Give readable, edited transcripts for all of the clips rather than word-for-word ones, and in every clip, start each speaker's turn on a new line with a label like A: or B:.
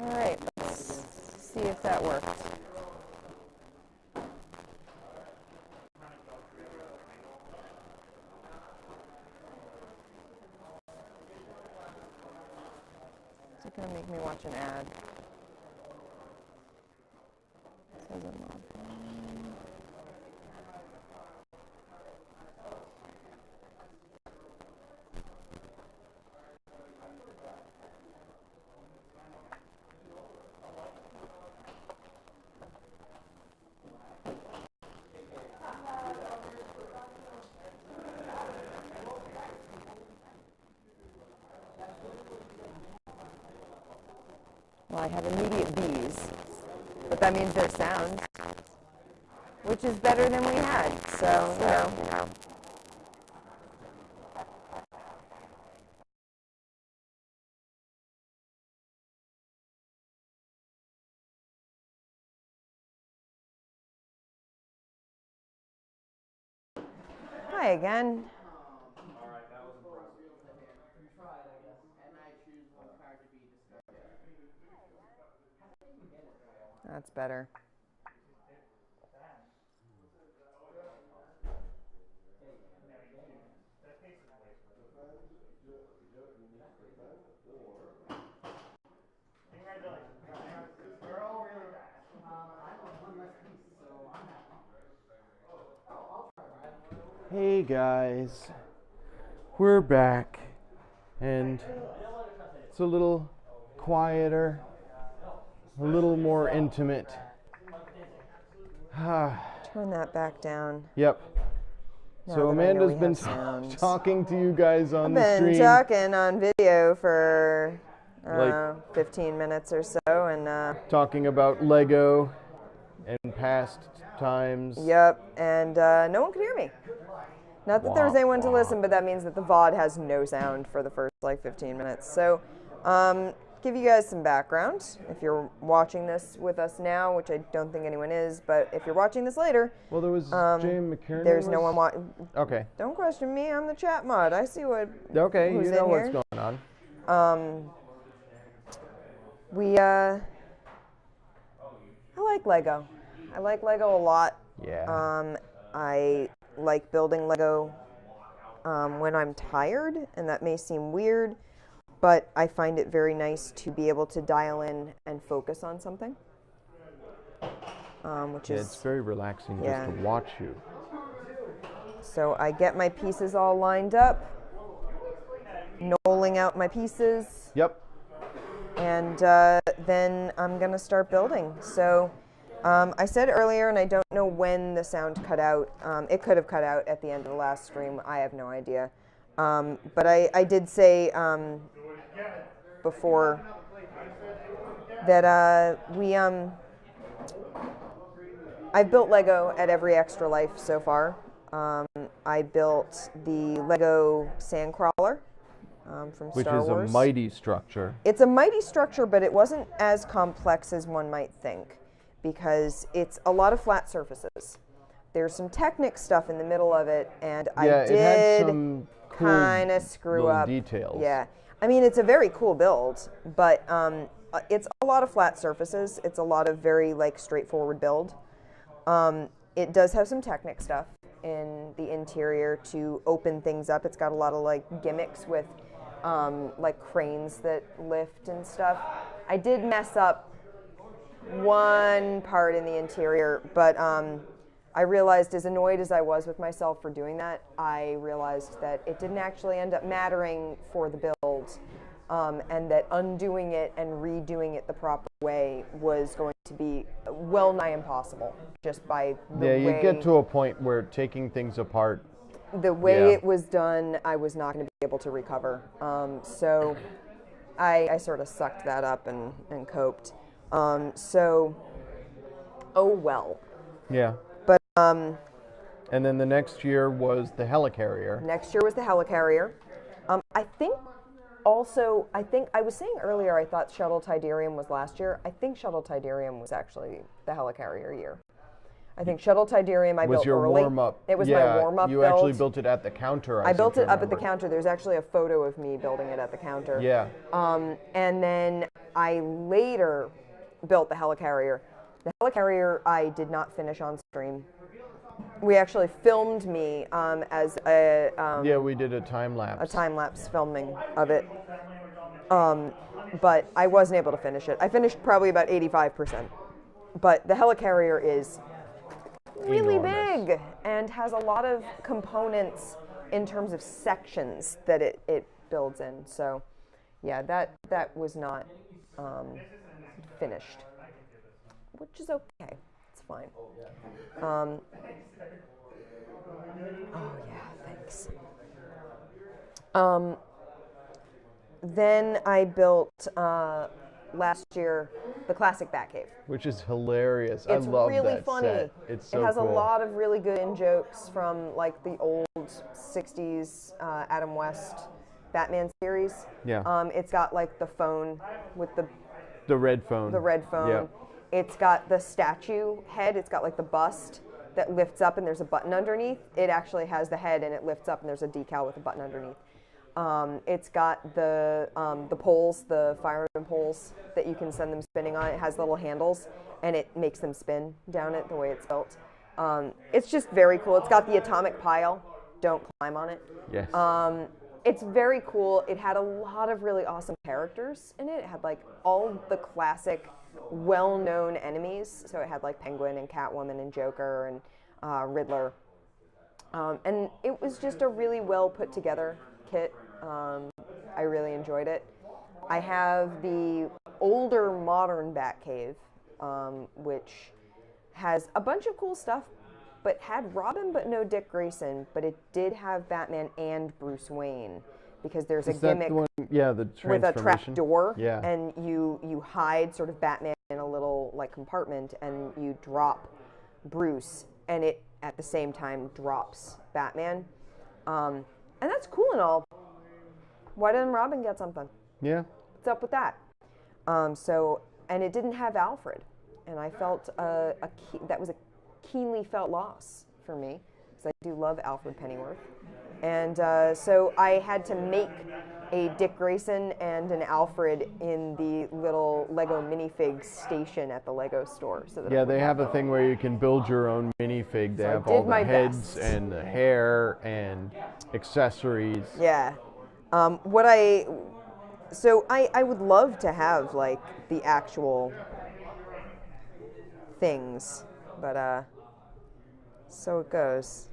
A: All right, let's see if that worked. Is it going to make me watch an ad? It says I'm on. Well, I have immediate B's, but that means there's sound, which is better than we had, so, you know. Hi again.
B: All right, that was impressive. You tried, I guess. And I choose one card to be discarded.
A: That's better.
B: We're all really fast. I have one less piece, so I'm happy. I'll try, Brian.
C: Hey guys, we're back, and it's a little quieter, a little more intimate.
A: Turn that back down.
C: Yep.
A: Now
C: So
A: that I know
C: Amanda's
A: we
C: been
A: have sound.
C: talking to you guys on the
A: I've
C: stream.
A: been talking on video for
C: Like-
A: 15 minutes or so, and
C: Talking about Lego and past times.
A: yep, and no one could hear me. Not that there was anyone to listen, but that means that the VOD has no sound for the first like 15 minutes. So, give you guys some background. If you're watching this with us now, which I don't think anyone is, but if you're watching this later,
C: Well, there was Jane McKiernan.
A: there's no one watching.
C: Okay.
A: Don't question me. I'm the chat mod. I see what.
C: Okay,
A: who's
C: you know
A: in
C: what's
A: here.
C: going on.
A: I like Lego. I like Lego a lot.
C: Yeah.
A: I like building Lego when I'm tired, and that may seem weird, but I find it very nice to be able to dial in and focus on something, which
C: Yeah,
A: is,
C: it's very relaxing
A: yeah.
C: just to watch you.
A: so I get my pieces all lined up, knolling out my pieces,
C: Yep.
A: and then I'm gonna start building. So I said earlier, and I don't know when the sound cut out. It could have cut out at the end of the last stream. I have no idea. But I did say before that I've built Lego at every Extra Life so far. I built the Lego Sandcrawler from
C: Which
A: Star
C: is
A: Wars.
C: a mighty structure.
A: It's a mighty structure, but it wasn't as complex as one might think, because it's a lot of flat surfaces. There's some Technic stuff in the middle of it, and
C: Yeah,
A: I
C: it had
A: did
C: some cool
A: kind of screw
C: little
A: up
C: details.
A: Yeah, I mean, it's a very cool build, but it's a lot of flat surfaces. It's a lot of very like straightforward build. It does have some Technic stuff in the interior to open things up. It's got a lot of like gimmicks with like cranes that lift and stuff. I did mess up one part in the interior, but I realized, as annoyed as I was with myself for doing that, I realized that it didn't actually end up mattering for the build, and that undoing it and redoing it the proper way was going to be well nigh impossible, just by the way.
C: Yeah, you get to a point where taking things apart.
A: The way
C: Yeah.
A: it was done, I was not going to be able to recover. So I sort of sucked that up and coped. So, oh well.
C: Yeah.
A: But
C: And then the next year was the helicarrier.
A: next year was the helicarrier. I think I was saying earlier I thought Shuttle Tidarium was last year. I think Shuttle Tidarium was actually the helicarrier year. I think Shuttle Tidarium I
C: Was
A: built
C: your
A: early.
C: warm-up?
A: It was
C: Yeah,
A: my warm-up
C: you
A: build.
C: actually built it at the counter.
A: I built
C: seem
A: it
C: to
A: up at the
C: remember.
A: counter. There's actually a photo of me building it at the counter.
C: Yeah.
A: And then I later built the helicarrier. The helicarrier I did not finish on stream. We actually filmed me as a
C: Yeah, we did a time lapse.
A: time-lapse filming of it. But I wasn't able to finish it. I finished probably about 85%. But the helicarrier is really
C: Enormous.
A: big and has a lot of components in terms of sections that it builds in. So, yeah, that was not finished, which is okay. It's fine. Oh yeah, thanks. Then I built last year the classic Batcave.
C: Which is hilarious.
A: It's
C: I love
A: really
C: that
A: funny.
C: set. It's so
A: it has
C: cool.
A: a lot of really good in jokes from like the old '60s Adam West Batman series.
C: Yeah.
A: It's got like the phone with
C: The red phone.
A: the red phone.
C: Yep.
A: It's got the statue head. It's got like the bust that lifts up and there's a button underneath. It actually has the head and it lifts up and there's a decal with a button underneath. It's got the poles, the fireman poles that you can send them spinning on. It has little handles and it makes them spin down it the way it's built. It's just very cool. It's got the atomic pile. Don't climb on it.
C: Yes.
A: It's very cool. It had a lot of really awesome characters in it. It had like all the classic, well-known enemies. So it had like Penguin and Catwoman and Joker and Riddler. And it was just a really well put together kit. I really enjoyed it. I have the older modern Batcave, which has a bunch of cool stuff, but had Robin but no Dick Grayson, but it did have Batman and Bruce Wayne because there's a gimmick
C: the one, yeah, the
A: with a trap
C: transformation?
A: door,
C: Yeah.
A: and you hide sort of Batman in a little like compartment, and you drop Bruce, and it at the same time drops Batman, and that's cool and all. Why didn't Robin get something?
C: Yeah.
A: What's up with that? And it didn't have Alfred, and I felt that was a keenly felt loss for me because I do love Alfred Pennyworth, and so I had to make a Dick Grayson and an Alfred in the little Lego minifig station at the Lego store. So that
C: Yeah, they have a thing where you can build your own minifig. They
A: So I
C: have
A: did
C: all the
A: my
C: heads
A: best.
C: and the hair and accessories.
A: Yeah. I would love to have like the actual things, but so it goes.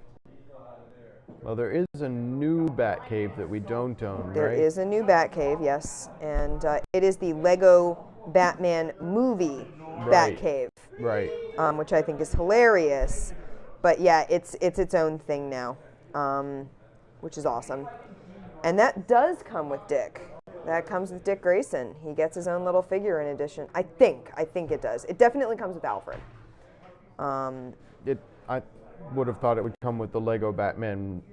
C: Well, there is a new Batcave that we don't own,
A: There
C: right?
A: is a new Batcave, yes, and it is the Lego Batman movie
C: Right.
A: Batcave,
C: Right.
A: which I think is hilarious. But yeah, it's its own thing now, which is awesome. And that does come with Dick. That comes with Dick Grayson. He gets his own little figure in addition. I think it does. It definitely comes with Alfred.
C: I would have thought it would come with the Lego Batman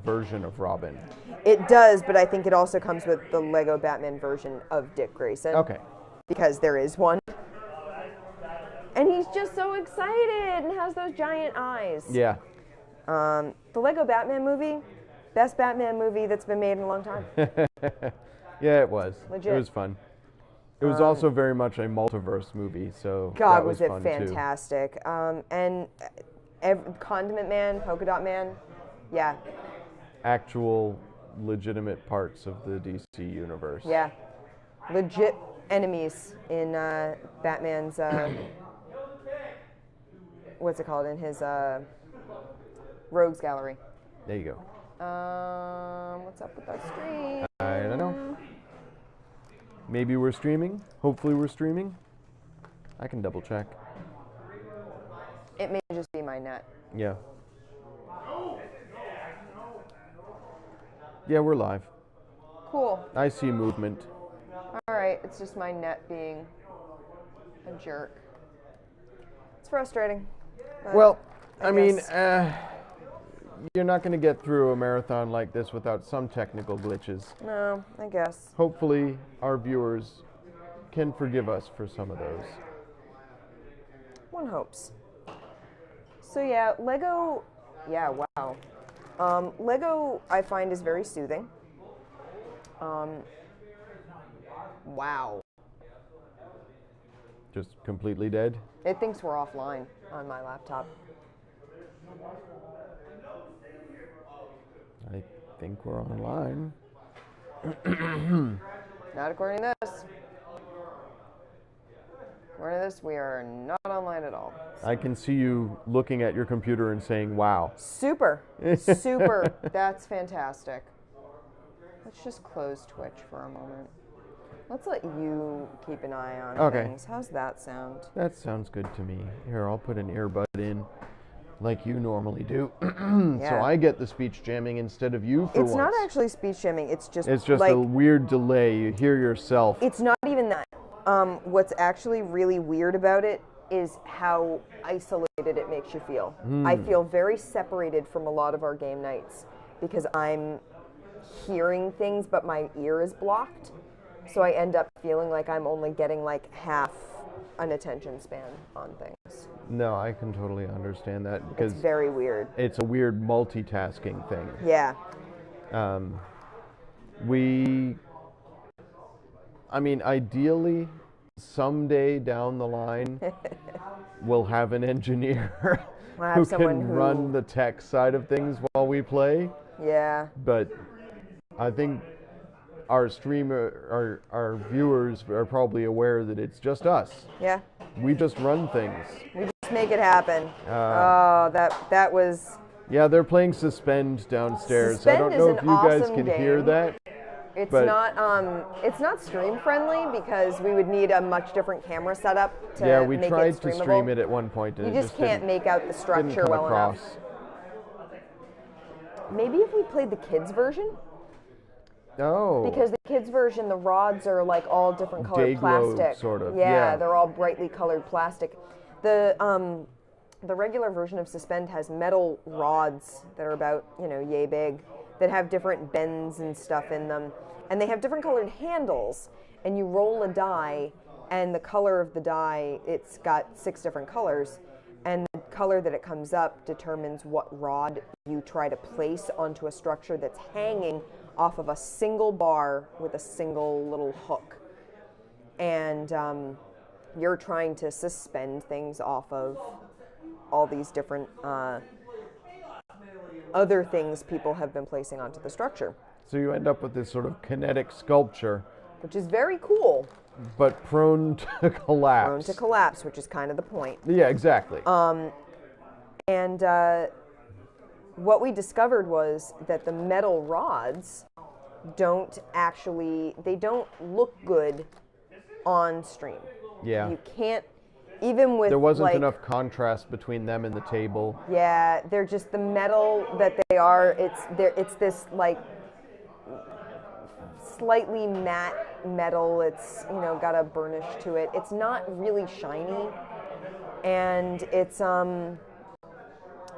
C: version of Robin.
A: It does, but I think it also comes with the Lego Batman version of Dick Grayson.
C: Okay.
A: Because there is one. And he's just so excited and has those giant eyes.
C: Yeah.
A: The Lego Batman movie, best Batman movie that's been made in a long time.
C: Yeah, it was.
A: Legit.
C: It was fun. It was also very much a multiverse movie, so
A: God,
C: that
A: was it
C: fun
A: fantastic. And Condiment Man, Polka Dot Man, yeah,
C: too. Actual legitimate parts of the DC universe.
A: yeah. Legit enemies in Batman's, what's it called, in his Rogues Gallery.
C: There you go.
A: What's up with our stream?
C: I don't know. Maybe we're streaming. Hopefully we're streaming. I can double check.
A: It may just be my net.
C: Yeah. Yeah, we're live.
A: Cool.
C: I see movement.
A: All right, it's just my net being a jerk. It's frustrating. but
C: Well, I mean,
A: guess.
C: you're not going to get through a marathon like this without some technical glitches.
A: No, I guess.
C: Hopefully, our viewers can forgive us for some of those.
A: One hopes. So yeah, Lego, yeah, wow. Lego, I find, is very soothing. Wow.
C: Just completely dead?
A: It thinks we're offline on my laptop.
C: I think we're online.
A: Not according to this. According to this, we are not online at all.
C: I can see you looking at your computer and saying, wow.
A: Super. Super. That's fantastic. Let's just close Twitch for a moment. Let's let you keep an eye on things. How's that sound?
C: That sounds good to me. Here, I'll put an earbud in like you normally do.
A: Yeah.
C: So I get the speech jamming instead of you for once.
A: It's not actually speech jamming. It's just
C: like, a weird delay. You hear yourself.
A: It's not even that. What's actually really weird about it is how isolated it makes you feel. I feel very separated from a lot of our game nights because I'm hearing things, but my ear is blocked. So I end up feeling like I'm only getting like half an attention span on things.
C: No, I can totally understand that because
A: it's very weird.
C: It's a weird multitasking thing.
A: Yeah.
C: Ideally, someday down the line, we'll have an engineer who can run the tech side of things while we play.
A: Yeah.
C: But I think our viewers are probably aware that it's just us.
A: Yeah.
C: We just run things.
A: We just make it happen. That was.
C: Yeah, they're playing Suspend downstairs.
A: Suspend
C: I don't know if you guys
A: awesome
C: can
A: game.
C: hear that.
A: It's not stream friendly because we would need a much different camera setup to make it streamable.
C: Yeah, we tried to stream it at one point and
A: you just can't make out the structure well enough. Maybe if we played the kids version.
C: Oh.
A: Because the kids version, the rods are like all different colored plastic.
C: Sort of.
A: Yeah, they're all brightly colored plastic. The regular version of Suspend has metal rods that are about, yay big, that have different bends and stuff in them. And they have different colored handles. And you roll a die, and the color of the die, it's got 6 different colors. And the color that it comes up determines what rod you try to place onto a structure that's hanging off of a single bar with a single little hook. And you're trying to suspend things off of all these different other things people have been placing onto the structure.
C: So you end up with this sort of kinetic sculpture.
A: Which is very cool.
C: But prone to collapse.
A: Prone to collapse, which is kind of the point.
C: Yeah, exactly.
A: And what we discovered was that the metal rods don't look good on stream.
C: Yeah.
A: You can't, even with
C: there wasn't enough contrast between them and the table.
A: Yeah, they're just the metal that they are. It's this like slightly matte metal. It's got a burnish to it. It's not really shiny, and it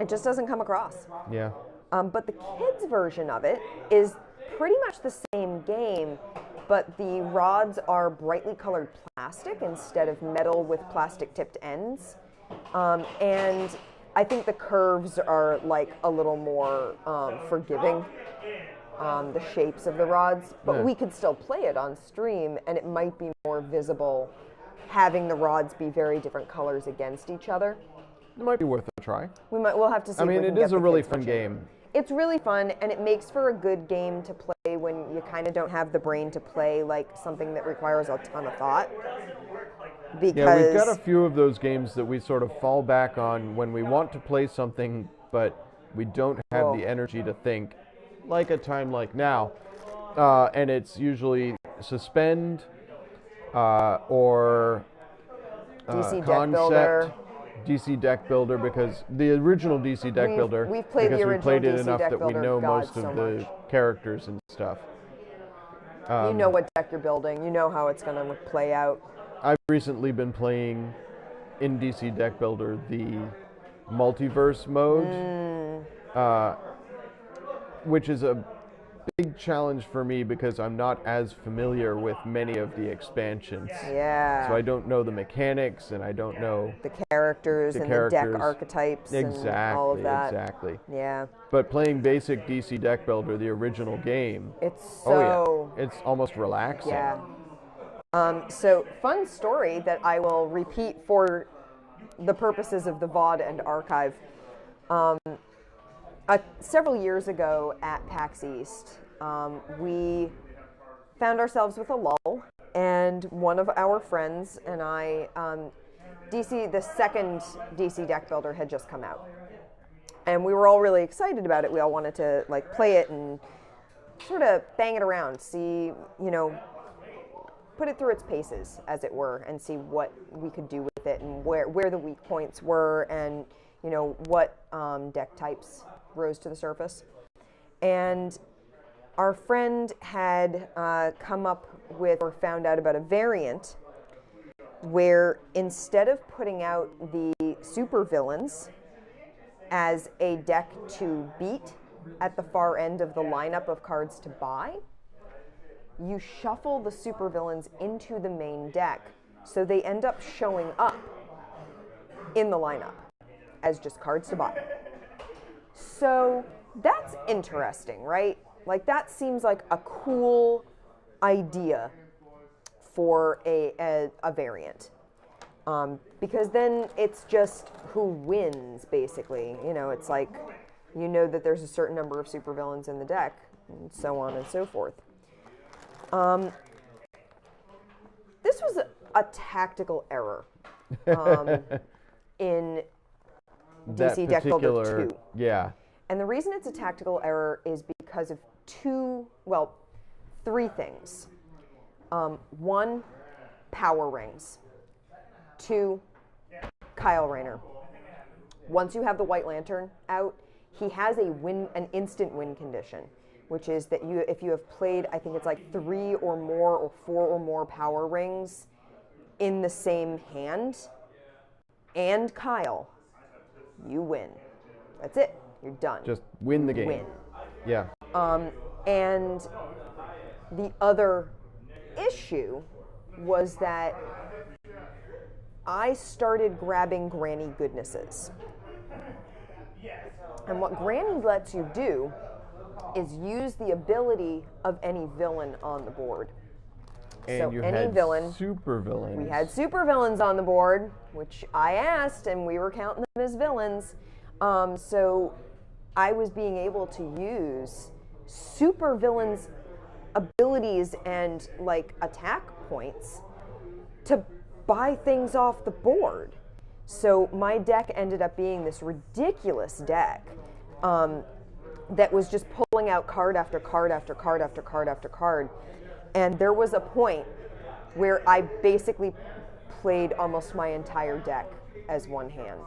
A: just doesn't come across.
C: Yeah.
A: But the kids version of it is pretty much the same game, but the rods are brightly colored plastic instead of metal with plastic tipped ends. And I think the curves are like a little more forgiving, the shapes of the rods, but we could still play it on stream and it might be more visible having the rods be very different colors against each other.
C: It might be worth a try.
A: We'll have to see.
C: It is a really fun game.
A: It's really fun, and it makes for a good game to play when you kind of don't have the brain to play like something that requires a ton of thought. Because
C: we've got a few of those games that we sort of fall back on when we want to play something, but we don't have the energy to think, like a time like now. And it's usually Suspend or
A: DC
C: Concept.
A: Deck Builder.
C: DC Deck Builder, because the original DC Deck Builder,
A: we've played the original
C: we played it
A: DC
C: enough
A: Deck
C: that we
A: Builder,
C: know
A: God,
C: most of
A: so
C: the
A: much.
C: characters and stuff.
A: You know what deck you're building. You know how it's going to play out.
C: I've recently been playing in DC Deck Builder the multiverse mode, which is a big challenge for me because I'm not as familiar with many of the expansions.
A: Yeah.
C: So I don't know the mechanics and I don't know
A: the characters and the deck archetypes and all of that.
C: Exactly.
A: Yeah.
C: But playing basic DC Deck Builder, the original game,
A: it's
C: it's almost relaxing.
A: Yeah. So fun story that I will repeat for the purposes of the VOD and archive. Several years ago at PAX East, we found ourselves with a lull, and one of our friends and I, the second DC deck builder had just come out. And we were all really excited about it. We all wanted to like play it and sort of bang it around, see, put it through its paces, as it were, and see what we could do with it and where the weak points were and, what deck types rose to the surface. And our friend had come up with or found out about a variant where instead of putting out the supervillains as a deck to beat at the far end of the lineup of cards to buy, you shuffle the supervillains into the main deck so they end up showing up in the lineup as just cards to buy. So that's interesting, right? Like, that seems like a cool idea for a variant. Because then it's just who wins, basically. It's like, that there's a certain number of supervillains in the deck, and so on and so forth. This was a tactical error in DC Deck Builder 2.
C: Yeah.
A: And the reason it's a tactical error is because of three things. One, power rings. Two, Kyle Rayner. Once you have the White Lantern out, he has an instant win condition, which is that if you have played, I think it's like 3 or more or 4 or more power rings in the same hand, and Kyle, you win. That's it. You're done.
C: Just win the game.
A: Win.
C: Yeah.
A: And the other issue was that I started grabbing Granny Goodnesses. And what Granny lets you do is use the ability of any villain on the board.
C: And
A: so
C: you
A: any
C: had
A: villain.
C: super villains.
A: We had super villains on the board, which I asked, and we were counting them as villains. So I was being able to use super villains' abilities and like attack points to buy things off the board. So my deck ended up being this ridiculous deck that was just pulling out card after card after card after card after card. And there was a point where I basically played almost my entire deck as one hand.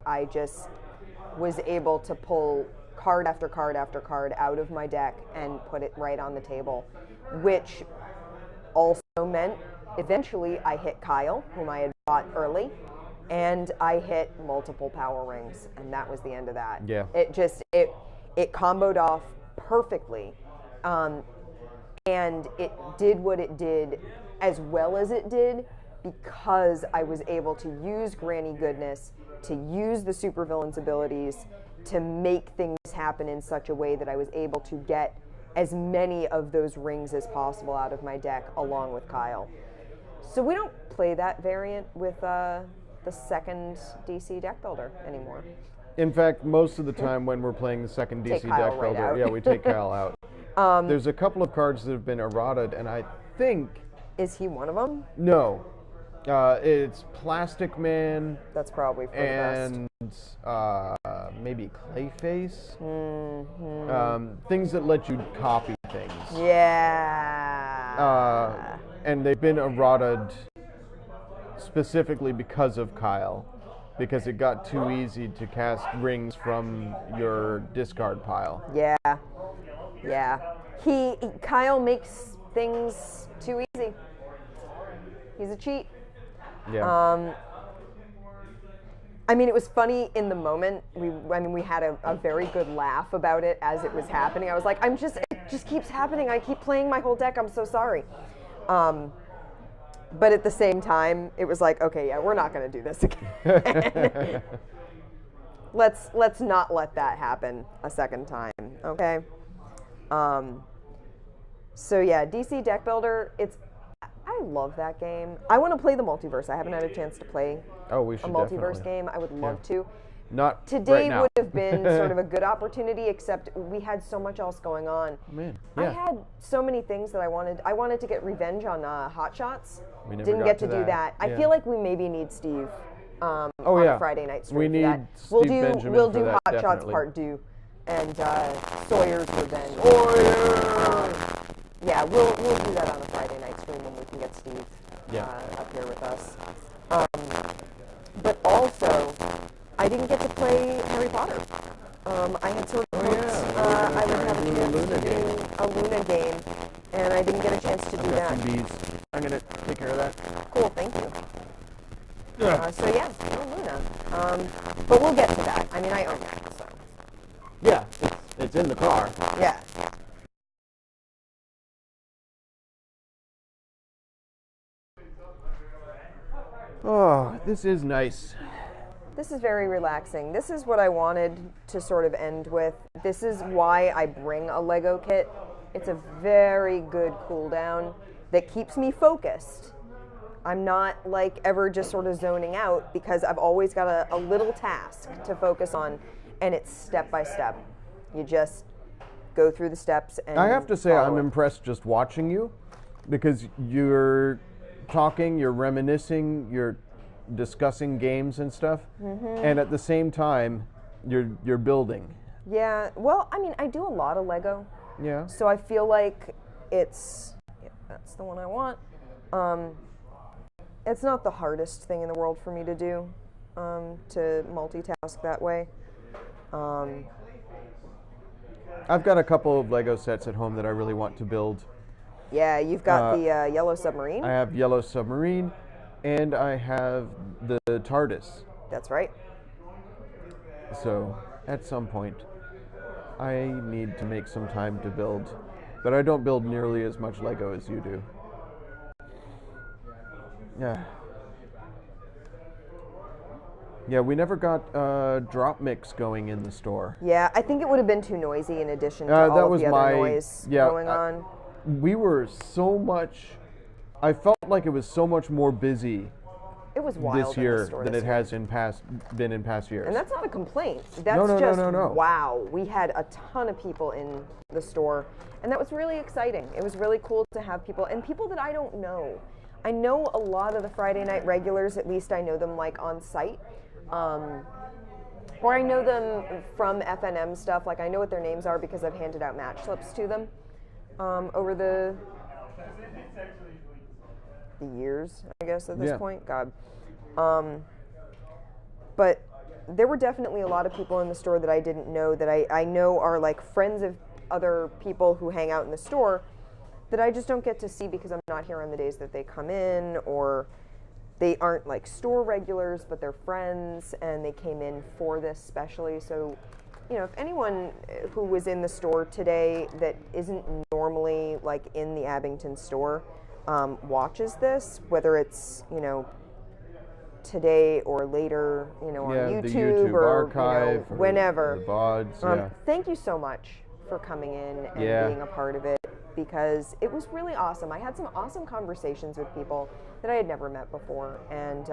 A: I just was able to pull card after card after card out of my deck and put it right on the table, which also meant eventually I hit Kyle, whom I had bought early, and I hit multiple power rings, and that was the end of that.
C: Yeah.
A: It comboed off perfectly, and it did what it did as well as it did because I was able to use Granny Goodness, to use the supervillain's abilities, to make things happen in such a way that I was able to get as many of those rings as possible out of my deck along with Kyle. So we don't play that variant with the second DC deck builder anymore.
C: In fact, most of the time when we're playing the second DC
A: Kyle
C: deck
A: right
C: builder,
A: out.
C: yeah, we take Kyle out. There's a couple of cards that have been errated, and I think...
A: Is he one of them?
C: No. It's Plastic Man.
A: That's probably for the best.
C: And maybe Clayface. Things that let you copy things.
A: Yeah.
C: And they've been errated specifically because of Kyle, because it got too easy to cast rings from your discard pile.
A: Yeah. Kyle makes things too easy. He's a cheat.
C: Yeah.
A: I mean, it was funny in the moment. We had a very good laugh about it as it was happening. I was like, it just keeps happening. I keep playing my whole deck. I'm so sorry. But at the same time, it was like, okay, yeah, we're not going to do this again. Let's not let that happen a second time, okay? So yeah, DC Deck Builder, I I love that game. I want to play the multiverse. I haven't had a chance to play
C: Oh, we
A: a
C: should
A: multiverse
C: definitely.
A: game. I would love to.
C: Not
A: Today
C: right now.
A: would have been sort of a good opportunity, except we had so much else going on.
C: Oh, man.
A: I
C: Yeah.
A: had so many things that I wanted. I wanted to get revenge on Hot Shots.
C: We never
A: Didn't
C: got
A: get
C: to
A: to do that. I
C: Yeah.
A: feel like we maybe need Steve on
C: yeah.
A: a Friday night stream
C: We
A: for
C: need
A: that.
C: Steve Benjamin
A: We'll
C: for
A: do
C: that,
A: Hot Shots
C: definitely.
A: Part 2 and Sawyer's Revenge. Yeah, we'll do that on a Friday night stream when we can get Steve up here with us. But also, I didn't get to play Harry Potter. I had sort of hoped I would have a chance to do a Luna game, and I didn't get a chance to do that.
C: Some beads. I'm gonna take care of that.
A: Cool, thank you. So yeah, no Luna. But we'll get to that. I mean, I own that, so.
C: Yeah, it's in the car.
A: Yeah.
C: Oh, this is nice.
A: This is very relaxing. This is what I wanted to sort of end with. This is why I bring a Lego kit. It's a very good cool down that keeps me focused. I'm not like ever just sort of zoning out because I've always got a little task to focus on, and it's step by step. You just go through the steps and
C: I have to say I'm
A: follow it.
C: impressed just watching you because you're talking, you're reminiscing, you're discussing games and stuff, and at the same time you're building.
A: Yeah, well, I mean, I do a lot of Lego,
C: Yeah.
A: so I feel like that's the one I want. It's not the hardest thing in the world for me to do, to multitask that way.
C: I've got a couple of Lego sets at home that I really want to build.
A: Yeah, you've got the Yellow Submarine.
C: I have Yellow Submarine, and I have the TARDIS.
A: That's right.
C: So at some point, I need to make some time to build, but I don't build nearly as much Lego as you do. Yeah. Yeah, we never got drop mix going in the store.
A: Yeah, I think it would have been too noisy in addition to
C: That
A: all
C: was
A: of the other
C: my-
A: noise
C: yeah,
A: going on.
C: We were so much. I felt like it was so much more busy
A: It was wild
C: this
A: in
C: year
A: the store
C: than
A: this
C: it
A: year.
C: has been in past years.
A: And that's not a complaint. That's
C: no,
A: just
C: no.
A: wow. We had a ton of people in the store, and that was really exciting. It was really cool to have people, and people that I don't know. I know a lot of the Friday night regulars, at least I know them like on site. Or I know them from FNM stuff, like I know what their names are because I've handed out match slips to them over the years, I guess, at this point. God. But there were definitely a lot of people in the store that I didn't know that I know are like friends of other people who hang out in the store that I just don't get to see because I'm not here on the days that they come in, or they aren't like store regulars, but they're friends and they came in for this specially. So, you know, if anyone who was in the store today that isn't normally like in the Abington store watches this, whether it's, you know, today or later, you know, on
C: the
A: YouTube,
C: YouTube
A: or
C: archive,
A: you know, whenever.
C: or the VODs.
A: Thank you so much for coming in and being a part of it, because it was really awesome. I had some awesome conversations with people that I had never met before, and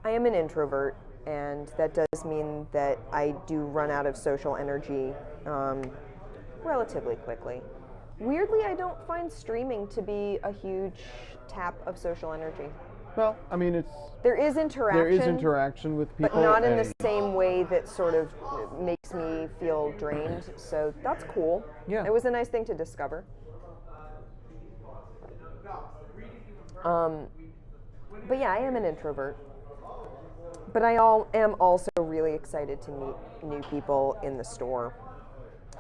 A: I am an introvert, and that does mean that I do run out of social energy relatively quickly. Weirdly, I don't find streaming to be a huge tap of social energy.
C: Well, I mean,
A: There is interaction.
C: there is interaction with people,
A: But not in the
C: and-
A: same way that sort of makes me feel drained. So that's cool.
C: Yeah.
A: It was a nice thing to discover. But yeah, I am an introvert. But I am also really excited to meet new people in the store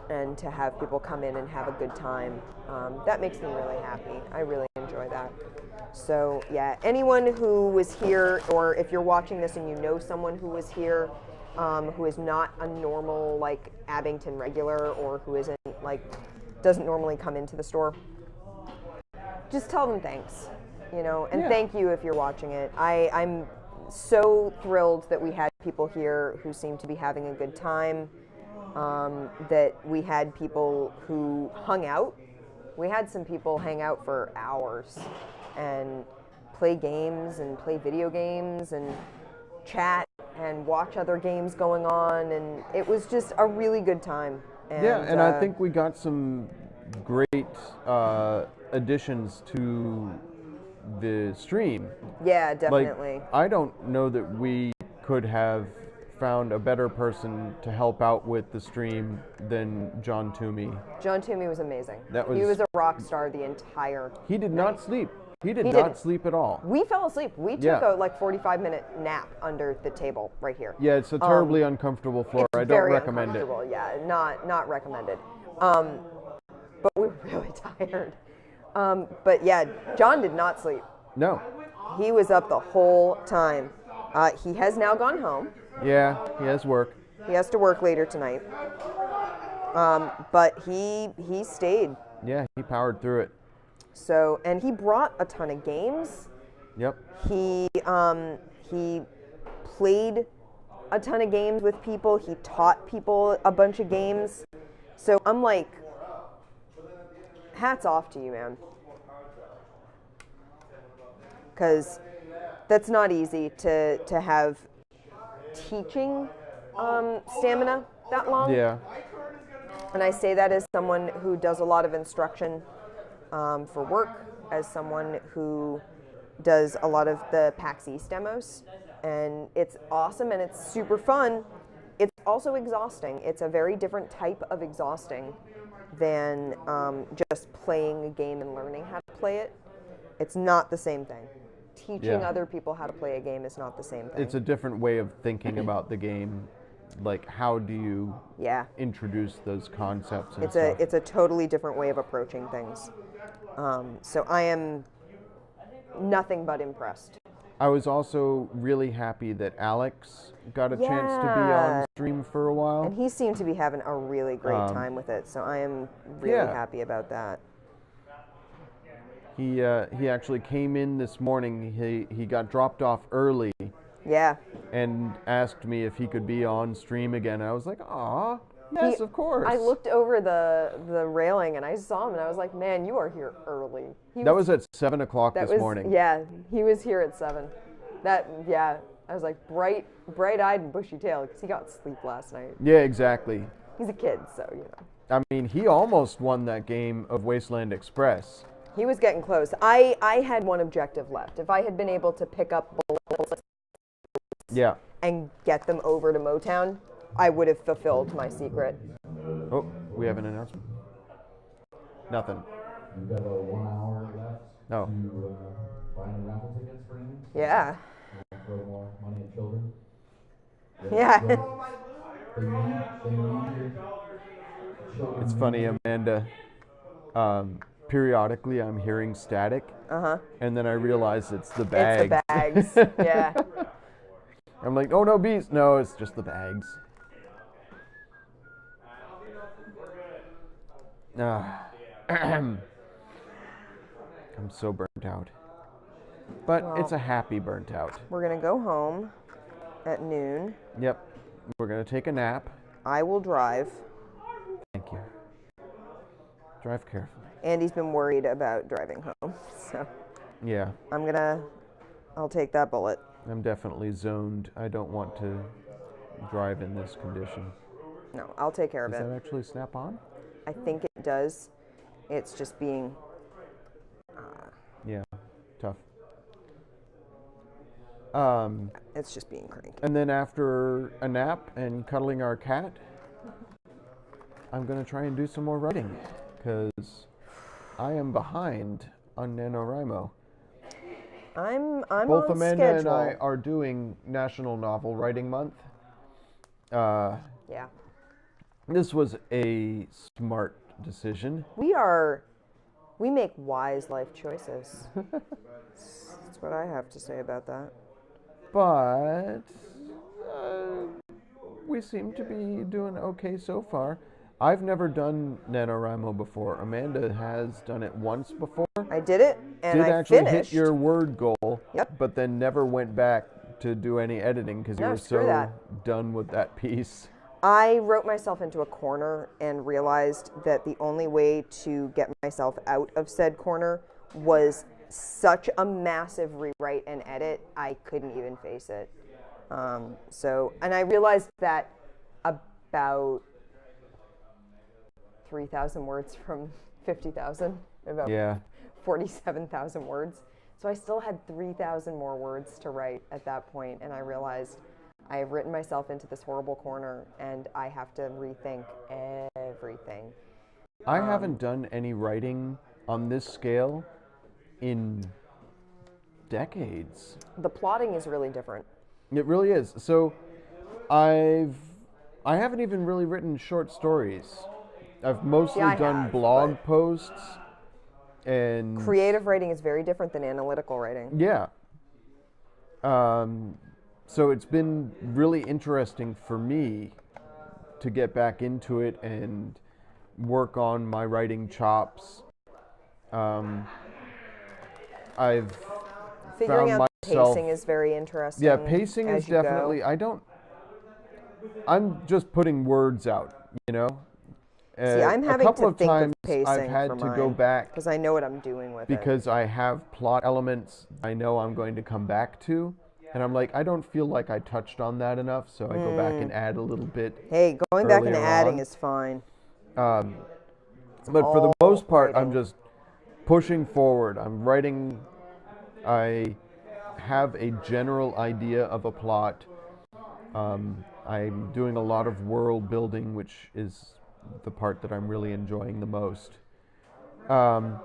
A: and to have people come in and have a good time. That makes me really happy. I really enjoy that. So yeah, anyone who was here, or if you're watching this and you know someone who was here, who is not a normal like Abington regular, or who isn't like doesn't normally come into the store, just tell them thanks, you know, and thank you if you're watching it. I'm so thrilled that we had people here who seemed to be having a good time, that we had people who hung out We had some people hang out for hours and play games and play video games and chat and watch other games going on, and it was just a really good time.
C: And I think we got some great additions to the stream.
A: Yeah, definitely.
C: Like, I don't know that we could have found a better person to help out with the stream than John Toomey.
A: John Toomey was amazing. He was a rock star the entire
C: He did
A: night.
C: not sleep. He
A: didn't.
C: not sleep at all.
A: We fell asleep. We took a 45-minute nap under the table right here.
C: Yeah, it's a terribly uncomfortable floor. I don't
A: very
C: recommend it.
A: uncomfortable. Yeah, not recommended. But we were really tired. But yeah, John did not sleep.
C: No.
A: He was up the whole time. He has now gone home.
C: Yeah, he has work.
A: He has to work later tonight. But he stayed.
C: Yeah, he powered through it.
A: So, and he brought a ton of games.
C: Yep.
A: He played a ton of games with people. He taught people a bunch of games. So I'm like, hats off to you, man. Because that's not easy to have teaching stamina that long.
C: Yeah.
A: And I say that as someone who does a lot of instruction for work, as someone who does a lot of the PAX East demos. And it's awesome and it's super fun. It's also exhausting. It's a very different type of exhausting than just playing a game and learning how to play it. It's not the same thing. Teaching other people how to play a game is not the same thing.
C: It's a different way of thinking about the game. Like, how do you introduce those concepts and stuff?
A: It's a totally different way of approaching things. So I am nothing but impressed.
C: I was also really happy that Alex got a chance to be on stream for a while.
A: And he seemed to be having a really great time with it, so I am really happy about that.
C: He actually came in this morning. He got dropped off early.
A: Yeah.
C: And asked me if he could be on stream again. I was like, "Aw, yes, of course."
A: I looked over the railing and I saw him and I was like, "Man, you are here early."
C: That was at 7 o'clock this morning.
A: Yeah, he was here at 7. I was like bright-eyed and bushy-tailed because he got sleep last night.
C: Yeah, exactly.
A: He's a kid, so you know.
C: I mean, he almost won that game of Wasteland Express.
A: He was getting close. I had one objective left. If I had been able to pick up bullets and get them over to Motown, I would have fulfilled my secret.
C: Oh, we have an announcement. Nothing.
B: You've got about 1 hour left to buy any raffle tickets for anything.
A: Yeah.
B: Throw more money at children.
A: Yeah.
B: They need children.
C: It's funny, Amanda. Periodically, I'm hearing static, and then I realize it's the bags.
A: It's the bags. Yeah.
C: I'm like, oh no, bees. No, it's just the bags. I'm so burnt out. But it's a happy burnt out.
A: We're going to go home at noon.
C: Yep. We're going to take a nap.
A: I will drive.
C: Thank you. Drive carefully.
A: Andy's been worried about driving home, so.
C: Yeah.
A: I'll take that bullet.
C: I'm definitely zoned. I don't want to drive in this condition.
A: No, I'll take care of it.
C: Does that actually snap on?
A: I think it does. It's just being...
C: yeah, tough.
A: It's just being cranky.
C: And then after a nap and cuddling our cat, I'm going to try and do some more writing, because I am behind on NaNoWriMo.
A: I'm
C: Both
A: on
C: Amanda
A: schedule.
C: and I are doing National Novel Writing Month.
A: Yeah.
C: This was a smart decision.
A: We make wise life choices. That's what I have to say about that.
C: But we seem to be doing okay so far. I've never done NaNoWriMo before. Amanda has done it once before.
A: I did it, and
C: Did
A: I
C: actually
A: finished.
C: hit your word goal,
A: Yep.
C: but then never went back to do any editing because you
A: No,
C: were
A: screw
C: so
A: that.
C: done with that piece.
A: I wrote myself into a corner and realized that the only way to get myself out of said corner was such a massive rewrite and edit, I couldn't even face it. And I realized that about 3,000 words from 50,000, about 47,000 words. So I still had 3,000 more words to write at that point, and I realized I have written myself into this horrible corner, and I have to rethink everything.
C: I haven't done any writing on this scale in decades.
A: The plotting is really different.
C: It really is. So I haven't even really written short stories. I've mostly done blog posts and
A: creative writing is very different than analytical writing.
C: Yeah. So it's been really interesting for me to get back into it and work on my writing chops. I've
A: figuring
C: found
A: out
C: myself,
A: pacing is very interesting.
C: Yeah, pacing is definitely. I'm just putting words out, you know.
A: See, I'm having
C: a couple
A: to
C: of
A: think
C: times
A: of pacing
C: I've had to go back
A: because I know what I'm doing with
C: because I have plot elements I know I'm going to come back to, and I'm like, I don't feel like I touched on that enough, so I go back and add a little bit.
A: Hey, going back and adding
C: on.
A: is fine.
C: But for the most part, I'm just pushing forward. I'm writing. I have a general idea of a plot. I'm doing a lot of world building, which is the part that I'm really enjoying the most. But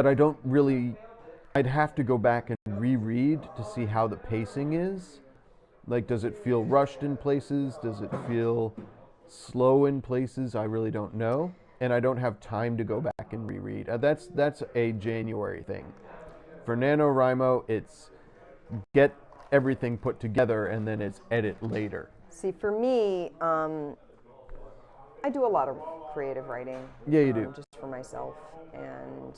C: I don't really. I'd have to go back and reread to see how the pacing is. Like, does it feel rushed in places? Does it feel slow in places? I really don't know. And I don't have time to go back and reread. That's a January thing. For NaNoWriMo, it's get everything put together and then it's edit later.
A: See, for me, I do a lot of creative writing.
C: Yeah, you do.
A: Just for myself. And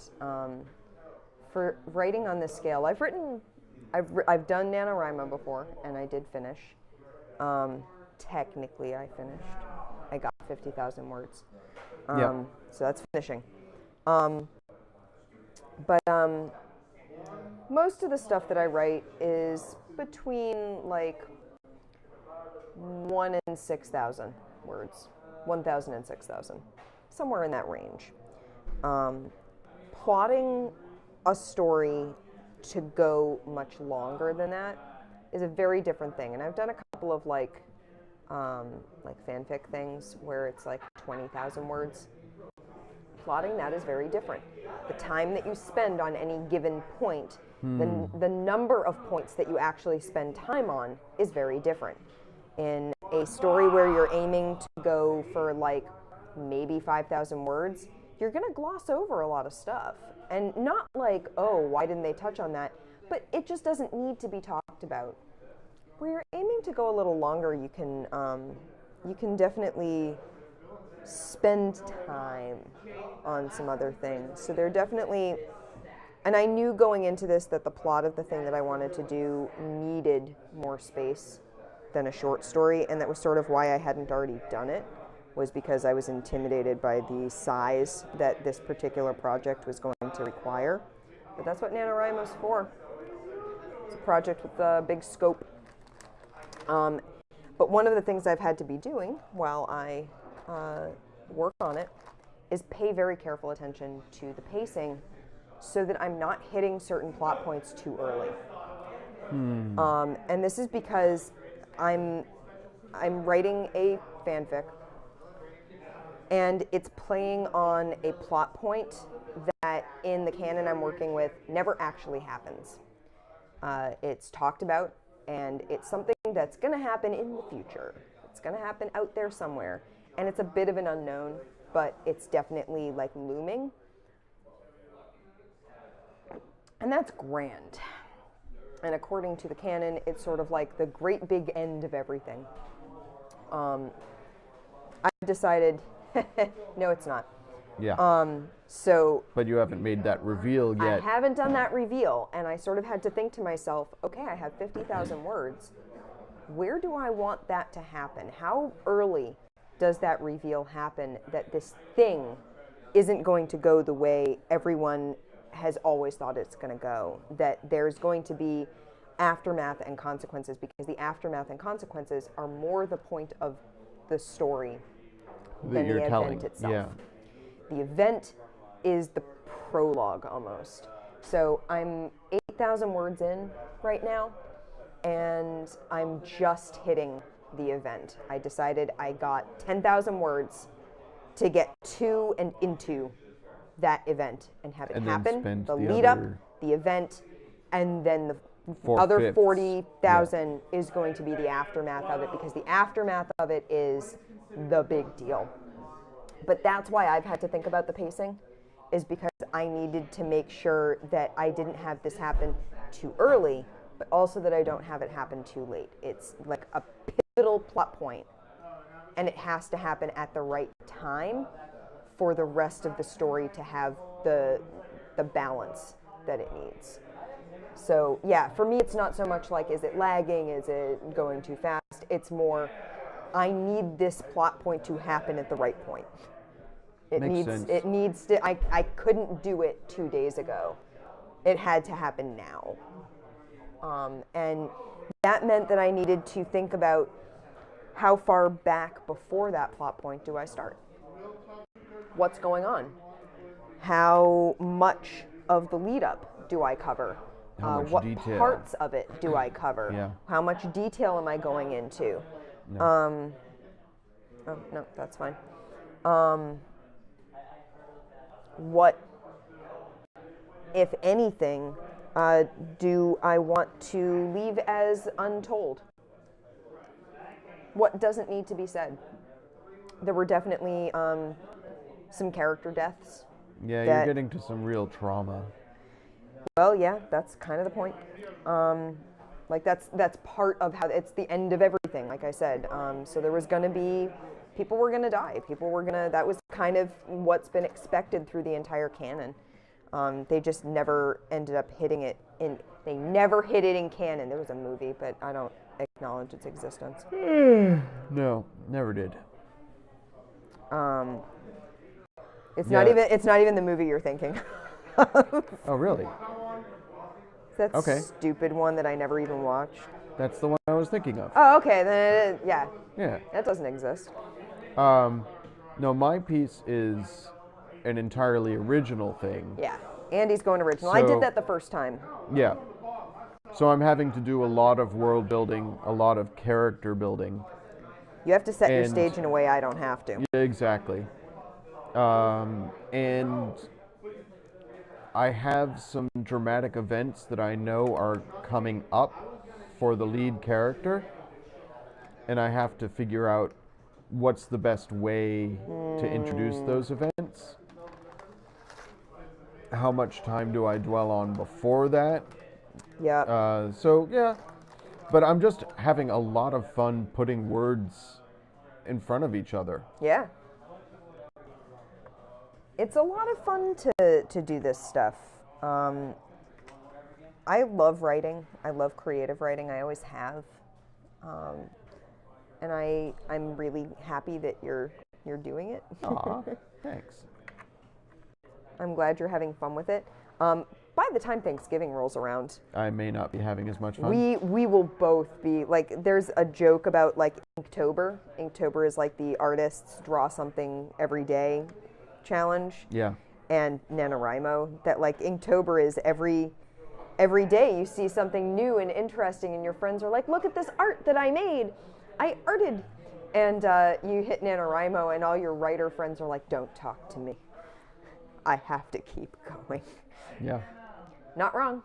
A: for writing on this scale, I've done NaNoWriMo before, and I did finish. Technically, I finished. I got 50,000 words. So that's finishing. But most of the stuff that I write is between like 1 and 6,000 words. 1,000 and 6,000. Somewhere in that range. Plotting a story to go much longer than that is a very different thing. And I've done a couple of like fanfic things where it's like 20,000 words. Plotting that is very different. The time that you spend on any given point, the number of points that you actually spend time on is very different. In a story where you're aiming to go for like maybe 5,000 words, you're going to gloss over a lot of stuff. And not like, oh, why didn't they touch on that? But it just doesn't need to be talked about. Where you're aiming to go a little longer, you can definitely spend time on some other things. So they're definitely, and I knew going into this that the plot of the thing that I wanted to do needed more space than a short story, and that was sort of why I hadn't already done it, was because I was intimidated by the size that this particular project was going to require. But that's what NaNoWriMo's for. It's a project with a big scope. But one of the things I've had to be doing while I work on it is pay very careful attention to the pacing so that I'm not hitting certain plot points too early. And this is because I'm writing a fanfic and it's playing on a plot point that in the canon I'm working with never actually happens. It's talked about, and it's something that's going to happen in the future. It's going to happen out there somewhere, and it's a bit of an unknown, but it's definitely like looming. And that's grand. And according to the canon, it's sort of like the great big end of everything. I decided, no, it's not.
C: Yeah. But you haven't made that reveal yet.
A: I haven't done that reveal, and I sort of had to think to myself, okay, I have 50,000 words. where do I want that to happen? How early does that reveal happen that this thing isn't going to go the way everyone has always thought it's going to go? That there's going to be aftermath and consequences, because the aftermath and consequences are more the point of the story than the event itself.
C: Yeah.
A: The event is the prologue almost. So I'm 8,000 words in right now, and I'm just hitting the event. I decided I got 10,000 words to get to and into that event and have it happen. The lead up, the event, and then the other 40,000 is going to be the aftermath of it, because the aftermath of it is the big deal. But that's why I've had to think about the pacing, is because I needed to make sure that I didn't have this happen too early, but also that I don't have it happen too late. It's like a pivotal plot point, and it has to happen at the right time for the rest of the story to have the balance that it needs. So yeah, for me, it's not so much like, is it lagging? Is it going too fast? It's more, I need this plot point to happen at the right point. It needs to, I couldn't do it 2 days ago. It had to happen now. And that meant that I needed to think about how far back before that plot point do I start? What's going on? How much of the lead up do I cover? What detail? Parts of it do I cover?
C: Yeah.
A: How much detail am I going into? No. Oh, no, that's fine. What, if anything, do I want to leave as untold? What doesn't need to be said? There were definitely some character deaths.
C: Yeah, you're getting to some real trauma.
A: Well, yeah, that's kind of the point. Like that's part of how it's the end of everything. Like I said, so there was going to be people were going to die. That was kind of what's been expected through the entire canon. They just never ended up hitting it in. They never hit it in canon. There was a movie, but I don't acknowledge its existence.
C: No, never did.
A: It's not even the movie you're thinking.
C: Oh, really?
A: That stupid one that I never even watched.
C: That's the one I was thinking of.
A: Oh, okay. Then yeah.
C: Yeah.
A: That doesn't exist.
C: No, my piece is an entirely original thing.
A: Yeah. Andy's going original. I did that the first time.
C: Yeah. So I'm having to do a lot of world building, a lot of character building.
A: You have to set your stage in a way I don't have to.
C: Yeah, exactly. And I have some dramatic events that I know are coming up for the lead character, and I have to figure out what's the best way to introduce those events. How much time do I dwell on before that?
A: Yeah.
C: So, yeah. But I'm just having a lot of fun putting words in front of each other.
A: Yeah. It's a lot of fun to do this stuff. I love writing. I love creative writing. I always have. And I'm really happy that you're doing it.
C: Aw, thanks.
A: I'm glad you're having fun with it. By the time Thanksgiving rolls around,
C: I may not be having as much fun.
A: We will both be, like, there's a joke about, like, Inktober. Inktober is like the artists draw something every day challenge.
C: Yeah.
A: And NaNoWriMo, that, like, Inktober is every day you see something new and interesting, and your friends are like, look at this art that I made. I arted. And you hit NaNoWriMo, and all your writer friends are like, don't talk to me. I have to keep going.
C: Yeah.
A: Not wrong.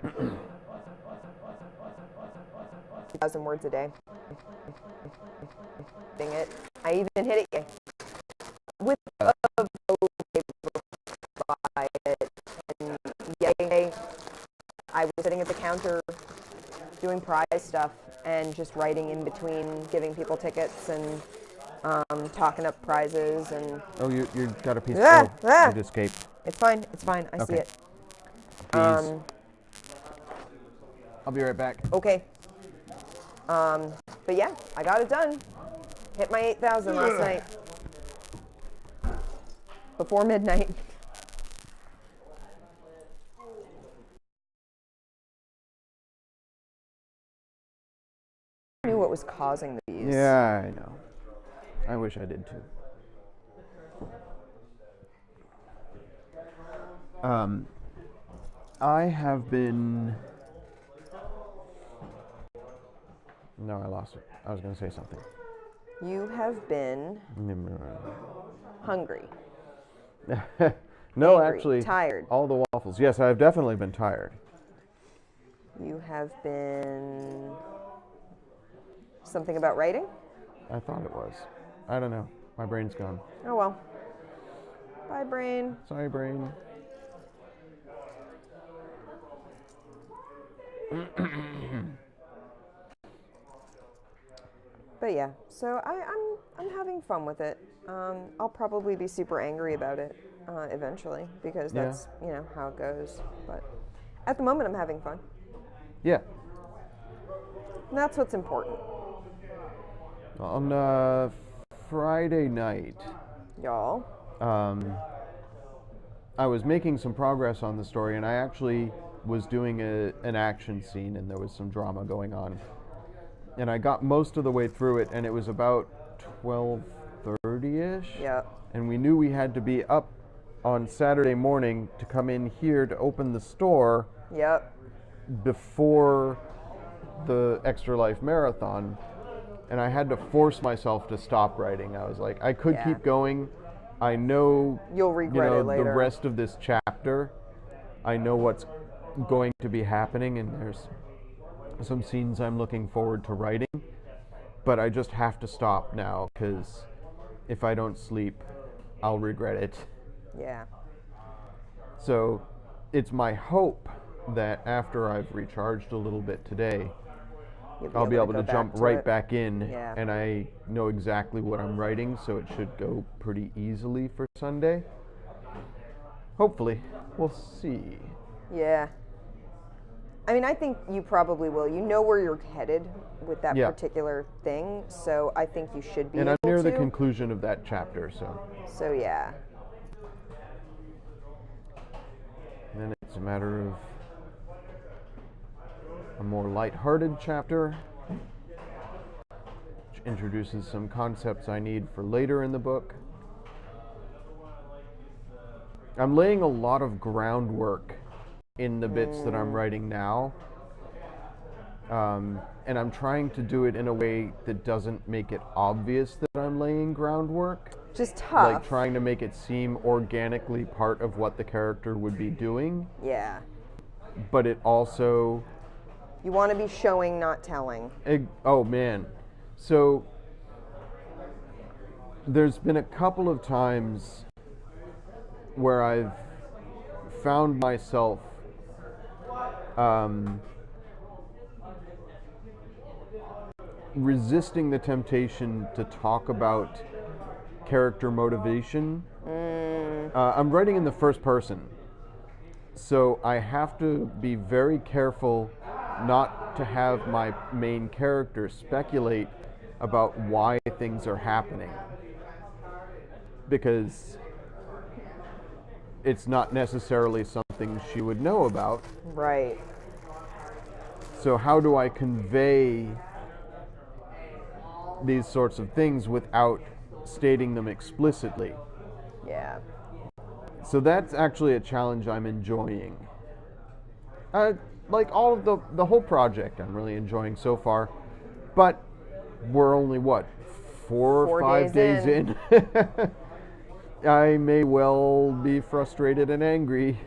A: 1,000 words a day. Dang it. I even hit it with a by it. And yesterday, I was sitting at the counter doing prize stuff and just writing in between, giving people tickets and talking up prizes and.
C: Oh, you got a piece. It escaped.
A: It's fine. It's fine. I see it.
C: Please. I'll be right back.
A: Okay. But yeah, I got it done. Hit my 8,000 last night. Before midnight. I knew what was causing the bees.
C: Yeah, I know. I wish I did too. I have been... No, I lost it. I was going to say something.
A: You have been hungry.
C: No,
A: Angry,
C: actually,
A: tired.
C: all the waffles. Yes, I've definitely been tired.
A: You have been something about writing?
C: I thought it was. I don't know. My brain's gone.
A: Oh well. Bye, brain.
C: Sorry, brain.
A: But yeah, so I'm having fun with it. I'll probably be super angry about it eventually because that's how it goes. But at the moment, I'm having fun.
C: Yeah.
A: And that's what's important.
C: On Friday night,
A: Y'all.
C: I was making some progress on the story, and I actually was doing an action scene, and there was some drama going on. And I got most of the way through it, and it was about 12:30-ish.
A: Yeah.
C: And we knew we had to be up on Saturday morning to come in here to open the store
A: Yep.
C: before the Extra Life Marathon. And I had to force myself to stop writing. I was like, I could keep going. I know
A: You'll regret it later.
C: the rest of this chapter. I know what's going to be happening, and there's some scenes I'm looking forward to writing. But I just have to stop now, because if I don't sleep, I'll regret it.
A: Yeah.
C: So it's my hope that after I've recharged a little bit today, I'll be able to jump right back in, and I know exactly what I'm writing, so it should go pretty easily for Sunday. Hopefully. We'll see.
A: Yeah. I mean, I think you probably will. You know where you're headed with that particular thing, so I think you should be able to.
C: And I'm near the conclusion of that chapter, so.
A: So, yeah.
C: And then it's a matter of a more lighthearted chapter, which introduces some concepts I need for later in the book. I'm laying a lot of groundwork in the bits that I'm writing now, and I'm trying to do it in a way that doesn't make it obvious that I'm laying groundwork.
A: Just tough.
C: Like trying to make it seem organically part of what the character would be doing.
A: Yeah.
C: But it also...
A: You want to be showing, not telling.
C: Oh, man. So, there's been a couple of times where I've found myself resisting the temptation to talk about character motivation. I'm writing in the first person, so I have to be very careful not to have my main character speculate about why things are happening, because it's not necessarily something she would know about.
A: Right.
C: So how do I convey these sorts of things without stating them explicitly?
A: Yeah.
C: So that's actually a challenge I'm enjoying. Like all of the whole project I'm really enjoying so far, but we're only, what, 4 or 5 days in? I may well be frustrated and angry.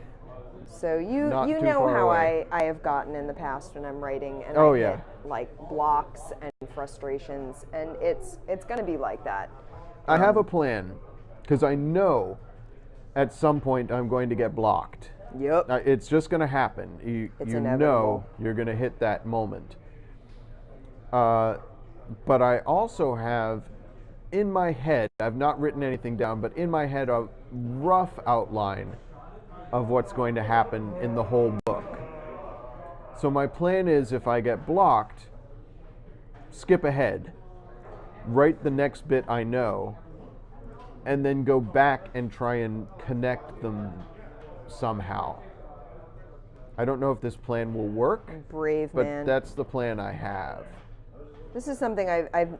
A: So you know how I have gotten in the past when I'm writing, and I hit like blocks and frustrations, and it's going to be like that.
C: I have a plan, because I know at some point I'm going to get blocked.
A: Yep.
C: It's just going to happen. You know you're going to hit that moment. But I also have in my head, I've not written anything down, but in my head a rough outline of what's going to happen in the whole book. So my plan is, if I get blocked, skip ahead, write the next bit I know, and then go back and try and connect them somehow. I don't know if this plan will work,
A: Brave
C: but
A: man.
C: that's the plan I have.
A: This is something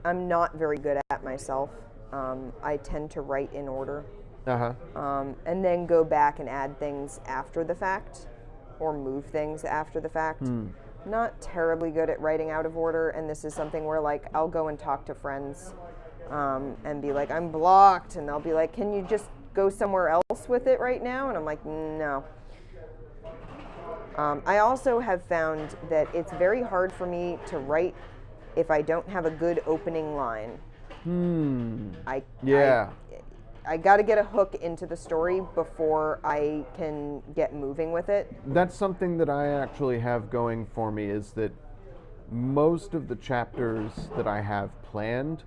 A: I'm not very good at myself. I tend to write in order, and then go back and add things after the fact, or move things after the fact. Not terribly good at writing out of order, and this is something where like I'll go and talk to friends and be like, I'm blocked, and they'll be like, can you just go somewhere else with it right now? And I'm like, no. I also have found that it's very hard for me to write if I don't have a good opening line. I got to get a hook into the story before I can get moving with it.
C: That's something that I actually have going for me, is that most of the chapters that I have planned,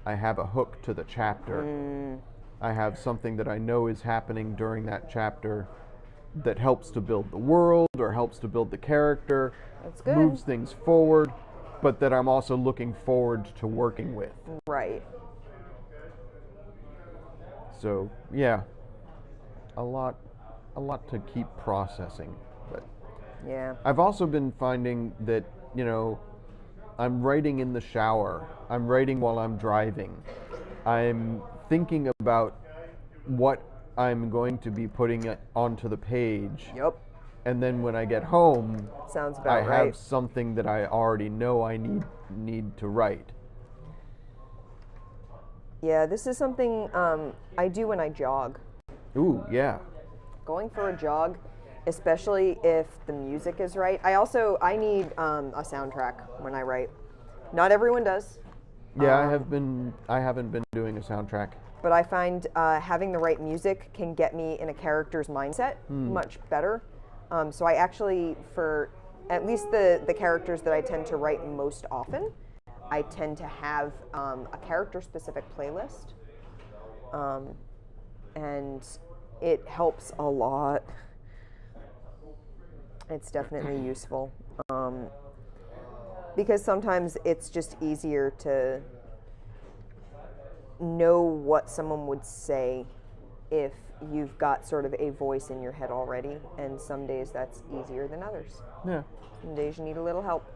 C: I have a hook to the chapter. I have something that I know is happening during that chapter that helps to build the world or helps to build the character,
A: That's good.
C: moves things forward, but that I'm also looking forward to working with.
A: Right.
C: So yeah, a lot to keep processing. But
A: Yeah.
C: I've also been finding that, you know, I'm writing in the shower, I'm writing while I'm driving, I'm thinking about what I'm going to be putting onto the page.
A: Yep.
C: And then when I get home,
A: Sounds
C: I
A: about right.
C: have something that I already know I need to write.
A: Yeah, this is something I do when I jog.
C: Ooh, yeah.
A: Going for a jog, especially if the music is right. I need a soundtrack when I write. Not everyone does.
C: Yeah, I haven't been doing a soundtrack.
A: But I find having the right music can get me in a character's mindset much better. So I actually, for at least the characters that I tend to write most often, I tend to have a character-specific playlist. And it helps a lot. It's definitely useful. Because sometimes it's just easier to know what someone would say if you've got sort of a voice in your head already, and some days that's easier than others.
C: Yeah.
A: Some days you need a little help.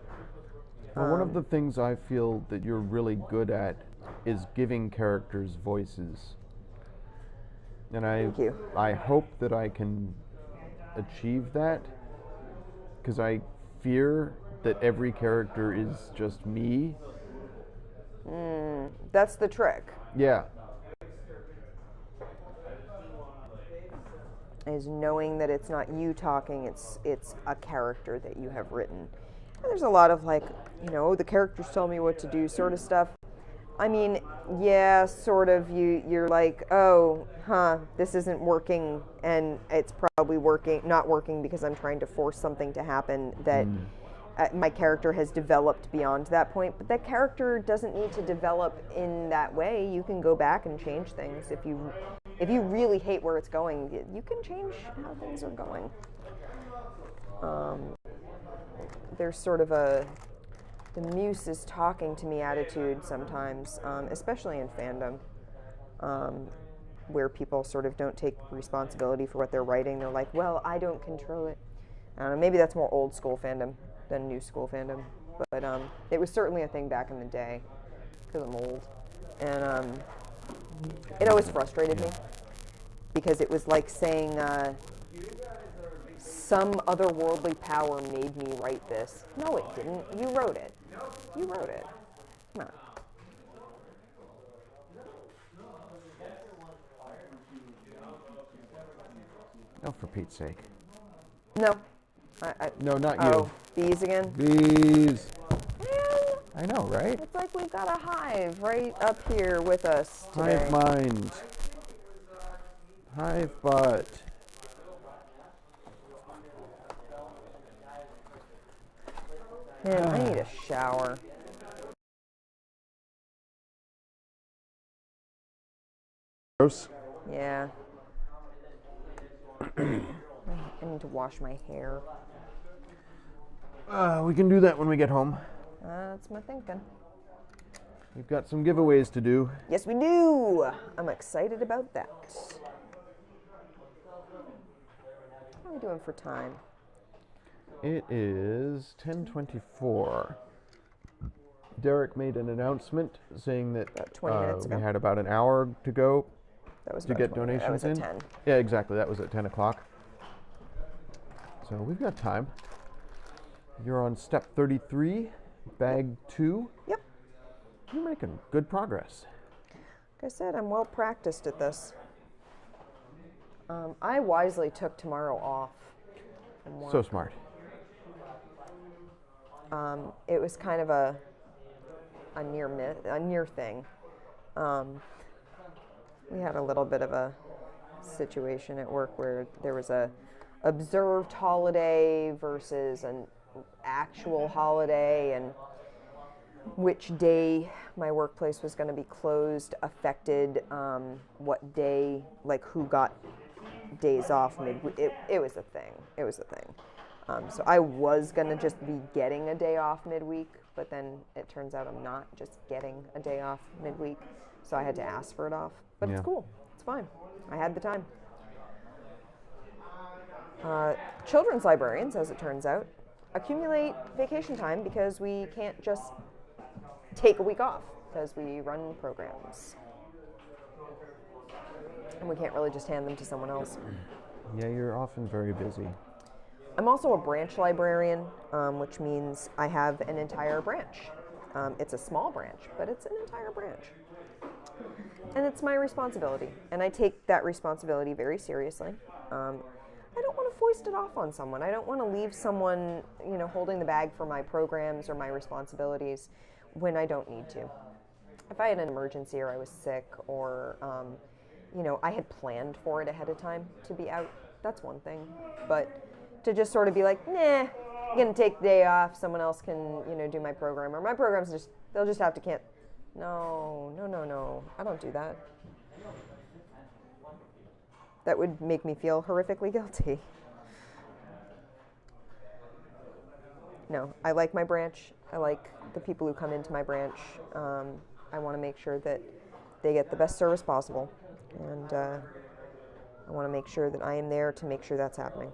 C: Well, one of the things I feel that you're really good at is giving characters voices. And
A: Thank you.
C: I hope that I can achieve that, because I fear that every character is just me.
A: That's the trick.
C: Yeah.
A: Is knowing that it's not you talking, it's a character that you have written. And there's a lot of like, you know, the characters tell me what to do sort of stuff. I mean, yeah, sort of. You're like, oh, this isn't working, and it's probably not working because I'm trying to force something to happen that my character has developed beyond that point. But that character doesn't need to develop in that way. You can go back and change things if you really hate where it's going. You can change how things are going. There's sort of the muse is talking to me attitude sometimes, especially in fandom, where people sort of don't take responsibility for what they're writing. They're like, well, I don't control it. I don't know, maybe that's more old school fandom than new school fandom, but it was certainly a thing back in the day, because I'm old. And it always frustrated me, because it was like saying, some otherworldly power made me write this. No, it didn't. You wrote it. You wrote it. Come on.
C: Oh, for Pete's sake.
A: No.
C: No, not
A: Oh,
C: you.
A: bees again?
C: Bees.
A: Man,
C: I know, right?
A: it's like we've got a hive right up here with us today.
C: Hive mind. Hive butt.
A: Man, I need a shower.
C: Gross.
A: Yeah. I need to wash my hair.
C: We can do that when we get home.
A: That's my thinking.
C: We've got some giveaways to do.
A: Yes, we do. I'm excited about that. How are we doing for time?
C: It is 10:24. Derek made an announcement saying that
A: About 20 minutes ago.
C: we had about an hour to go
A: That was
C: to
A: about
C: get
A: 20.
C: donations
A: That was
C: in.
A: at 10.
C: Yeah, exactly. That was at 10 o'clock. So we've got time. You're on step 33, bag 2.
A: Yep.
C: You're making good progress.
A: Like I said, I'm well practiced at this. I wisely took tomorrow off from work.
C: So smart.
A: It was kind of a near thing. We had a little bit of a situation at work where there was a observed holiday versus an actual holiday, and which day my workplace was going to be closed affected what day, like who got days off midweek. It was a thing. It was a thing. So I was going to just be getting a day off midweek, but then it turns out I'm not just getting a day off midweek, so I had to ask for it off. But
C: Yeah.
A: It's cool. It's fine. I had the time. Children's librarians, as it turns out, accumulate vacation time because we can't just take a week off because we run programs. And we can't really just hand them to someone else.
C: Yeah, you're often very busy.
A: I'm also a branch librarian, which means I have an entire branch. It's a small branch, but it's an entire branch. And it's my responsibility, and I take that responsibility very seriously. I don't want to foist it off on someone. I don't want to leave someone, holding the bag for my programs or my responsibilities when I don't need to. If I had an emergency or I was sick or, I had planned for it ahead of time to be out, that's one thing. But to just sort of be like, nah, I'm going to take the day off, someone else can, do my program, or my program's they'll just have to can't. No, I don't do that. That would make me feel horrifically guilty. No, I like my branch. I like the people who come into my branch. I want to make sure that they get the best service possible. And I want to make sure that I am there to make sure that's happening.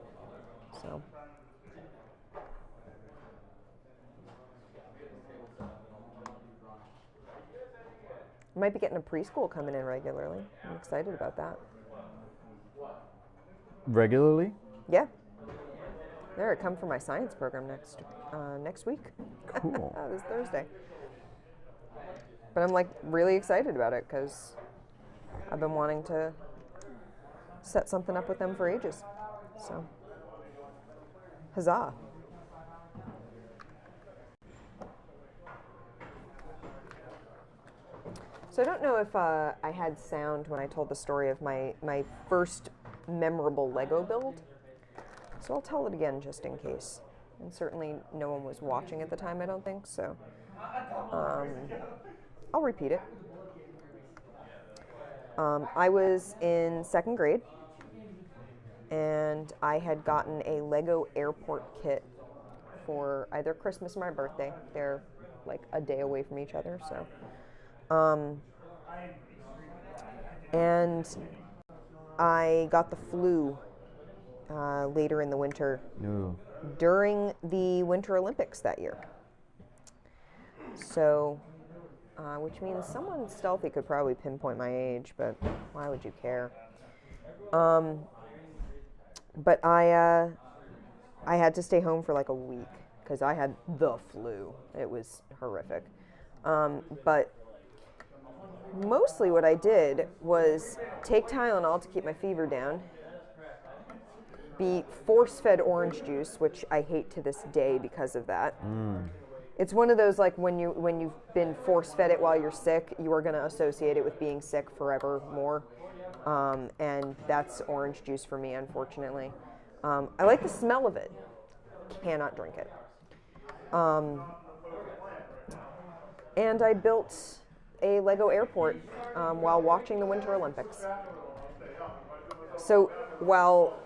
A: So. I might be getting a preschool coming in regularly. I'm excited about that.
C: Regularly?
A: Yeah. They're come for my science program next week.
C: Cool.
A: This Thursday. But I'm really excited about it because I've been wanting to set something up with them for ages. So, huzzah. So I don't know if I had sound when I told the story of my first memorable Lego build. So I'll tell it again just in case. And certainly no one was watching at the time, I don't think, so I'll repeat it. I was in 2nd grade, and I had gotten a Lego airport kit for either Christmas or my birthday. They're like a day away from each other, so. And I got the flu later in the winter during the Winter Olympics that year. So, which means someone stealthy could probably pinpoint my age, but why would you care? But I had to stay home for like a week because I had the flu. It was horrific. But mostly what I did was take Tylenol to keep my fever down, be force-fed orange juice, which I hate to this day because of that. It's one of those, like, when you've been force-fed it while you're sick, you are going to associate it with being sick forevermore. And that's orange juice for me, unfortunately. I like the smell of it. Cannot drink it. And I built a Lego airport while watching the Winter Olympics. So while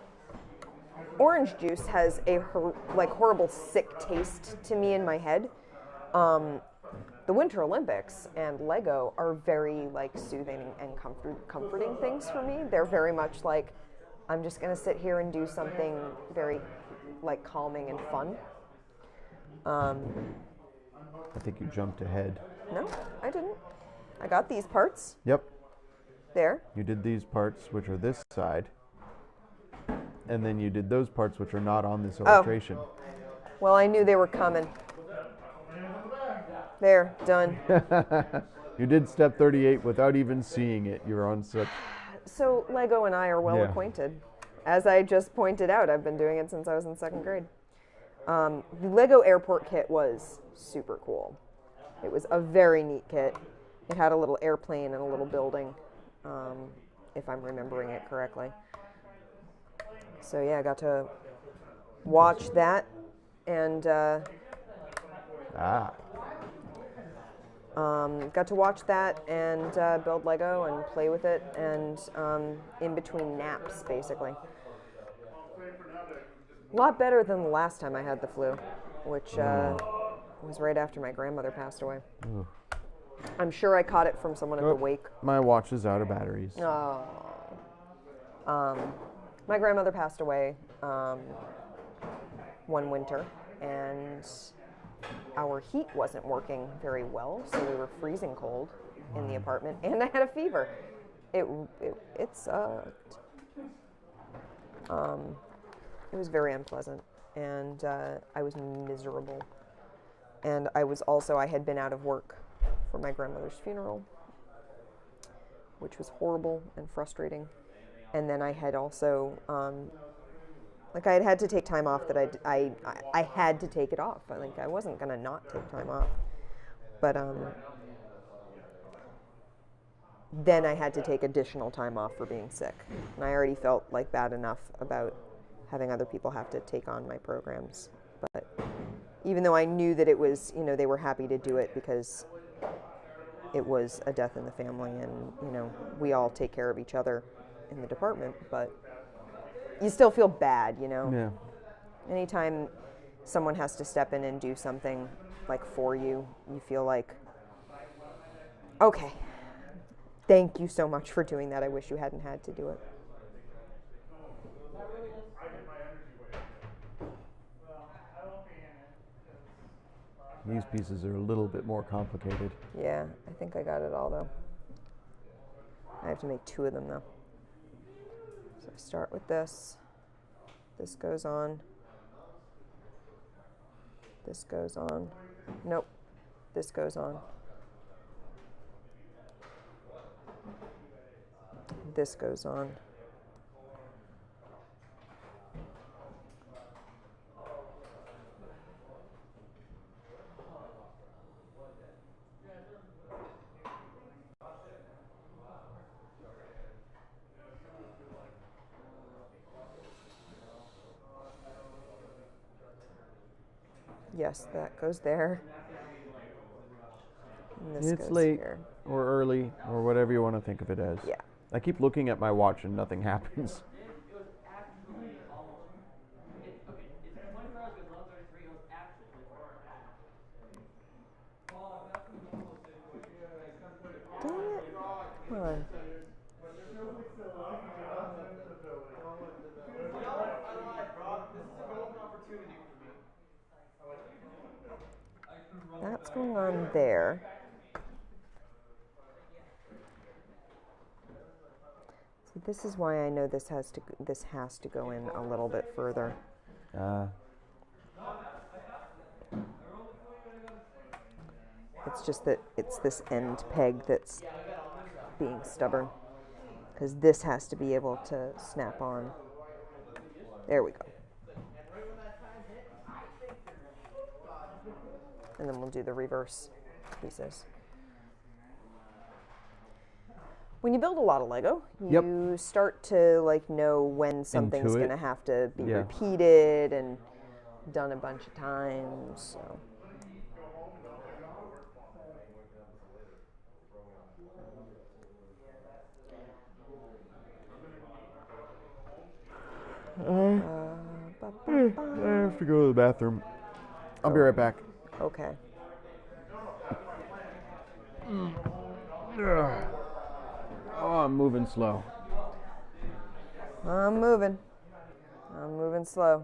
A: orange juice has a horrible sick taste to me in my head, the Winter Olympics and Lego are very like soothing and comforting things for me. They're very much like, I'm just gonna sit here and do something very like calming and fun.
C: I think you jumped ahead.
A: No, I didn't. I got these parts.
C: Yep.
A: There.
C: You did these parts, which are this side. And then you did those parts, which are not on this illustration.
A: Well, I knew they were coming. There, done.
C: You did step 38 without even seeing it. You're on such...
A: So Lego and I are well acquainted. As I just pointed out, I've been doing it since I was in 2nd grade. The Lego airport kit was super cool. It was a very neat kit. It had a little airplane and a little building, if I'm remembering it correctly. So yeah, I got to watch that and got to watch that and build Lego and play with it, and in between naps, basically. A lot better than the last time I had the flu, which was right after my grandmother passed away.
C: Ooh.
A: I'm sure I caught it from someone at the wake.
C: My watch is out of batteries.
A: Oh. My grandmother passed away one winter, and our heat wasn't working very well, so we were freezing cold in the apartment, and I had a fever. It sucked. It was very unpleasant, and I was miserable. And I had been out of work for my grandmother's funeral, which was horrible and frustrating. And then I had also, I had to take time off that I had to take it off. I wasn't gonna not take time off. But then I had to take additional time off for being sick. And I already felt like bad enough about having other people have to take on my programs. But even though I knew that it was, they were happy to do it because it was a death in the family, and, we all take care of each other in the department, but you still feel bad,
C: Yeah.
A: Anytime someone has to step in and do something for you, you feel like, okay, thank you so much for doing that. I wish you hadn't had to do it.
C: These pieces are a little bit more complicated.
A: Yeah, I think I got it all, though. I have to make 2 of them, though. So I start with this. This goes on. This goes on. Nope. This goes on. This goes on. Yes, that goes there. And this
C: It's
A: goes
C: late
A: here.
C: or early or whatever you want to think of it as.
A: Yeah.
C: I keep looking at my watch and nothing happens.
A: Damn it. Come on. That's going on there. So this is why I know this has to go in a little bit further. It's just that it's this end peg that's being stubborn, because this has to be able to snap on. There we go. And then we'll do the reverse pieces. When you build a lot of Lego, you start to know when something's going to have to be repeated and done a bunch of times. So.
C: I have to go to the bathroom. I'll be right back.
A: Okay.
C: Oh, I'm moving slow.
A: I'm moving. I'm moving slow.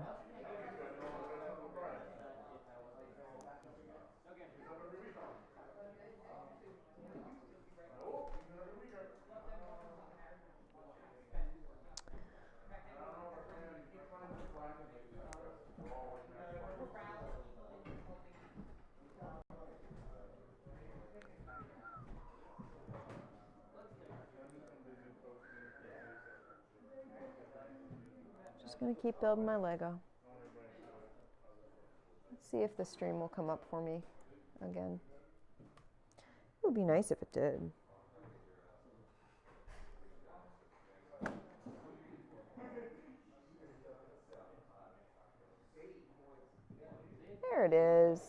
A: Just gonna keep building my Lego. Let's see if the stream will come up for me again. It would be nice if it did. There it is.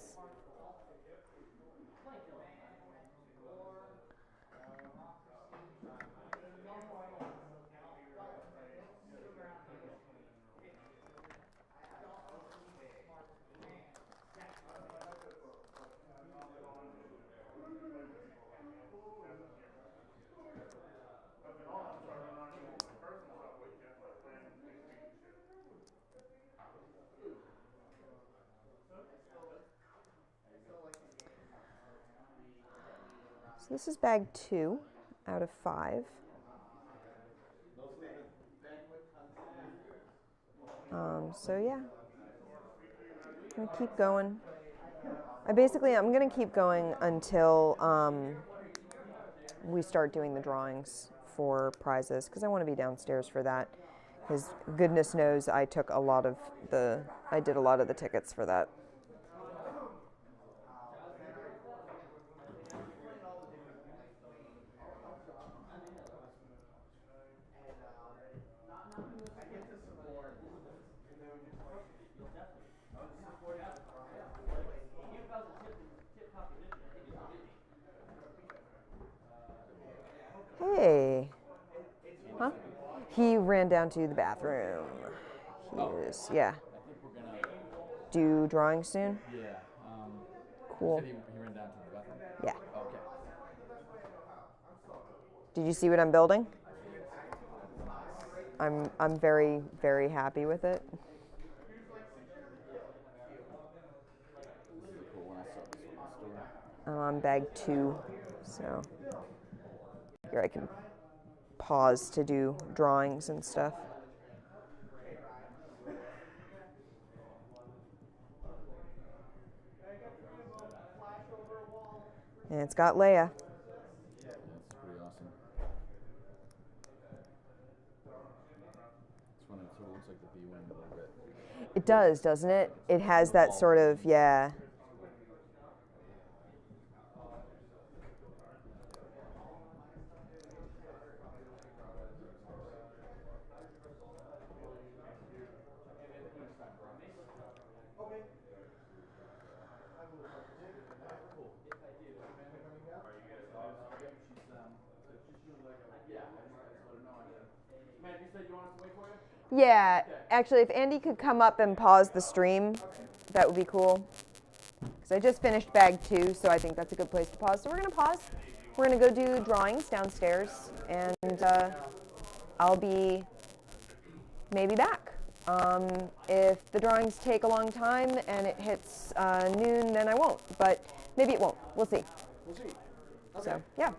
A: So this is bag 2 out of 5. So yeah, I'm gonna keep going. I'm gonna keep going until we start doing the drawings for prizes, because I want to be downstairs for that. Because goodness knows I did a lot of the tickets for that. Hey. Huh? He ran down to the bathroom. Yeah. Do drawing soon?
D: Yeah.
A: Cool.
D: He ran down to the bathroom?
A: Yeah.
D: Okay.
A: Did you see what I'm building? I'm very, very happy with it.
D: Cool. When I saw this one in the store.
A: I'm on bag 2, so here I can pause to do drawings and stuff. And it's got Leia.
D: Yeah, that's pretty awesome. This one, it sort of looks like the B-wing a little bit.
A: It does, doesn't it? It has that sort of, yeah. Yeah, actually, if Andy could come up and pause the stream, that would be cool. Because I just finished bag 2, so I think that's a good place to pause. So we're going to pause. We're going to go do drawings downstairs, and I'll be maybe back. If the drawings take a long time and it hits noon, then I won't. But maybe it won't. We'll see.
D: We'll see.
A: So, yeah.